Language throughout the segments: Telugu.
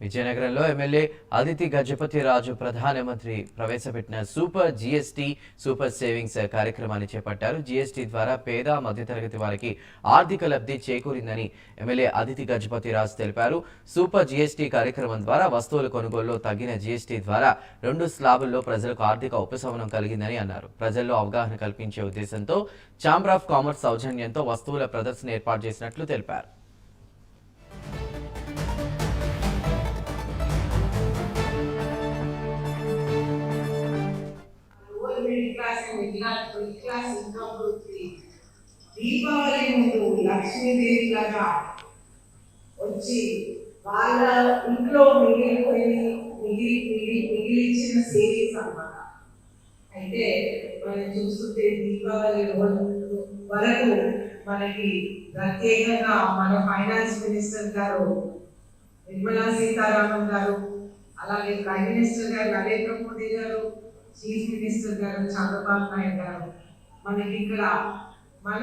విజయనగరంలో ఎమ్మెల్యే అదితి గజపతిరాజు ప్రధానమంత్రి ప్రవేశపెట్టిన సూపర్ జీఎస్టీ సూపర్ సేవింగ్స్ కార్యక్రమాన్ని చేపట్టారు. జీఎస్టీ ద్వారా పేద మధ్యతరగతి వారికి ఆర్థిక లబ్ధి చేకూరిందని ఎమ్మెల్యే అదితి గజపతిరాజు తెలిపారు. సూపర్ జీఎస్టీ కార్యక్రమం ద్వారా వస్తువుల కొనుగోలులో తగ్గిన జీఎస్టీ ద్వారా 2 స్లాబుల్లో ప్రజలకు ఆర్థిక ఉపశమనం కలిగిందని అన్నారు. ప్రజల్లో అవగాహన కల్పించే ఉద్దేశంతో ఛాంబర్ ఆఫ్ కామర్స్ సౌజన్యంతో వస్తువుల ప్రదర్శన ఏర్పాటు చేసినట్లు తెలిపారు. దీపావళి ముందు లక్ష్మీదేవి లాగా వచ్చి వాళ్ళ ఇంట్లో మిగిలిచ్చిన సేవింగ్స్ అన్నమాట. అయితే మనం చూస్తుంటే దీపావళి వరకు మనకి ప్రత్యేకంగా మన ఫైనాన్స్ మినిస్టర్ గారు నిర్మలా సీతారామన్ గారు, అలాగే ప్రైమ్ మినిస్టర్ గారు నరేంద్ర మోదీ గారు, చీఫ్ మినిస్టర్ గారు చంద్రబాబు నాయుడు గారు మనకి ఇక్కడ మన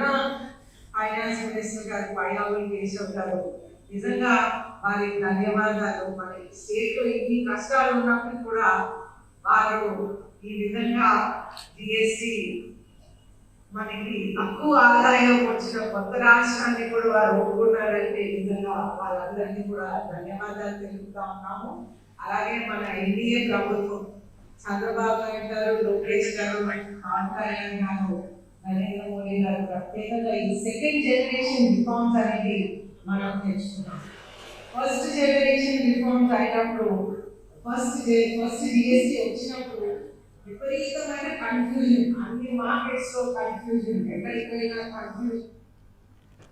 ఫైనాన్స్ మినిస్టర్ గారు పైరావుల్ కేశవ్ గారు నిజంగా వారికి ధన్యవాదాలు. మనకి స్టేట్ లో ఇన్ని కష్టాలు ఉన్నప్పుడు కూడా వారు ఈ విధంగా జిఎస్టి మనకి తక్కువ ఆదాయం వచ్చిన కొత్త రాష్ట్రాన్ని కూడా వారు ఒప్పుకున్నారంటే నిజంగా వాళ్ళందరినీ కూడా ధన్యవాదాలు తెలుపుతా ఉన్నాము. అలాగే మన ఎన్డీఏ ప్రభుత్వం చంద్రబాబు నాయుడు గారు, లోకేష్ గారు, పవన్ కళ్యాణ్ గారు, నరేంద్ర మోదీ గారు ప్రత్యేకంగా ఈ సెకండ్ జనరేషన్ రిఫార్మ్స్ అనేది మనం తెచ్చుకున్నాం. ఫస్ట్ జనరేషన్ రిఫార్మ్స్ అయినప్పుడు ఫస్ట్ జిఎస్టీ వచ్చినప్పుడు విపరీతమైన కన్ఫ్యూజన్, అన్ని మార్కెట్స్ లో కన్ఫ్యూజన్, ఎక్కడికైనా కన్ఫ్యూజన్.